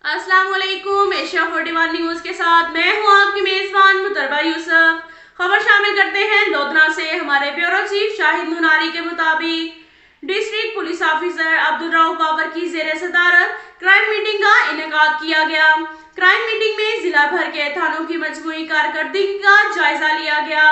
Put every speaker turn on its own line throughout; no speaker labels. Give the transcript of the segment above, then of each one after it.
अस्सलाम वालेकुम। Asia 41 news के साथ मैं हूं आपकी मेजबान मुतरबा यूसुफ। खबर शामिल करते हैं लोधना से। हमारे ब्यूरो चीफ शाहिद नुनारी के मुताबिक district police officer Abdul Rauf Babar की ज़ेरे सदारत क्राइम मीटिंग का इनेकाद किया गया। क्राइम मीटिंग में जिला भर के थानों की मजमूई कारकर्दगी का जायजा लिया गया।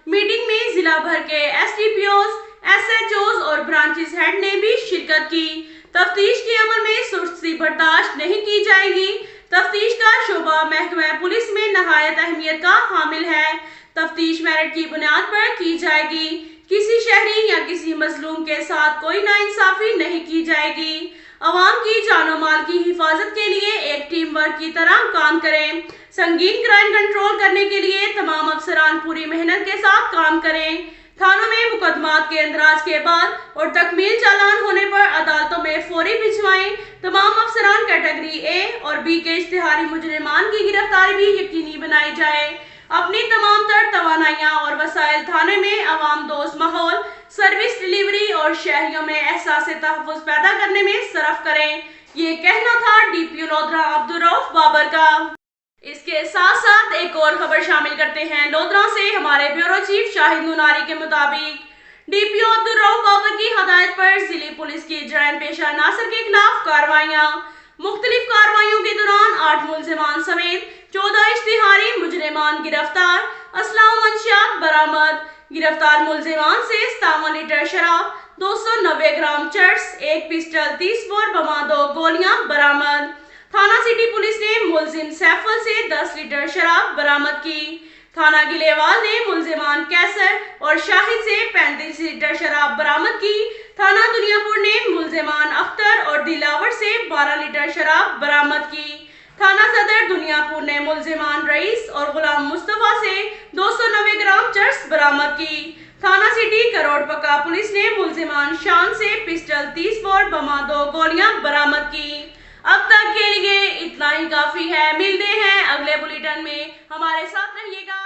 मीटिंग में जिला भर के SDPOs, SHOs और ब्रांचेस हेड ने भी शिरकत की। तफ्तीश के अमल में सुस्ती बर्दाश्त नहीं की जाएगी। तफ्तीश का शोबा महकमा पुलिस में नहायत अहमियत का हामिल है। तफ्तीश मेरिट की बुनियाद पर की जाएगी। किसी शहरी या किसी मजलूम के साथ कोई नाइंसाफी नहीं की जाएगी। अवाम की जानो माल की हिफाजत के लिए एक टीम वर्क की तरह काम करें। संगीन क्राइम कंट्रोल करने के लिए तमाम अफसरान पूरी मेहनत के साथ काम करें। थानों में मुकदमात के अंदराज के बाद और तकमील चालान होने पर अदालतों में फौरी भिजवाएं। तमाम अफसरान कैटेगरी A और B के इश्तिहारी मुजरिमान की गिरफ्तारी भी यकीनी बनाई जाए। अपनी तमाम तर तवानाइयाँ और वसाइल थाने में अवाम दोस्त माहौल, सर्विस डिलीवरी और शहरियों में एहसास तहफ़्फ़ुज़ पैदा करने में सरफ करें। ये कहना था DPO लोधना अब्दुल रऊफ बाबर का। इसके साथ साथ एक और खबर शामिल करते हैं लोधना से। हमारे ब्यूरो चीफ शाहिद नुनारी के मुताबिक DPO अब्दुल रऊफ बाबर की हदायत पर जिले पुलिस की जराइम पेशा अनासर के खिलाफ कार्रवाइयाँ। मुख्तलिफ कार्रवाइयों के दौरान 8 मुलजिमान समेत 14 इश्तिहारी मुजरिमान गिरफ्तार। असलाह मंशियात बरामद। गिरफ्तार मुलजिमान से 57 लीटर शराब, 290 ग्राम चर्स, 1 पिस्टल, 30 बोर बमा, 2 गोलियां बरामद। थाना सिटी पुलिस ने मुलजिम सैफल से 10 लीटर शराब बरामद की। थाना गिलेवाल ने मुलजिमान कैसर और शाहिद से 35 लीटर शराब बरामद की। थाना दुनियापुर ने मुलजिमान अख्तर और दिलावर से 12 लीटर शराब बरामद की। थाना सदर दुनियापुर ने मुलजिमान रईस और गुलाम मुस्तफा से 290 ग्राम चर्स बरामद की। थाना सिटी करोड़ पक्का पुलिस ने मुलजिमान शान से पिस्टल, 30 बोर बमा, 2 गोलियां बरामद की। अब तक के लिए इतना ही काफी है। मिलते हैं अगले बुलेटिन में। हमारे साथ रहिएगा।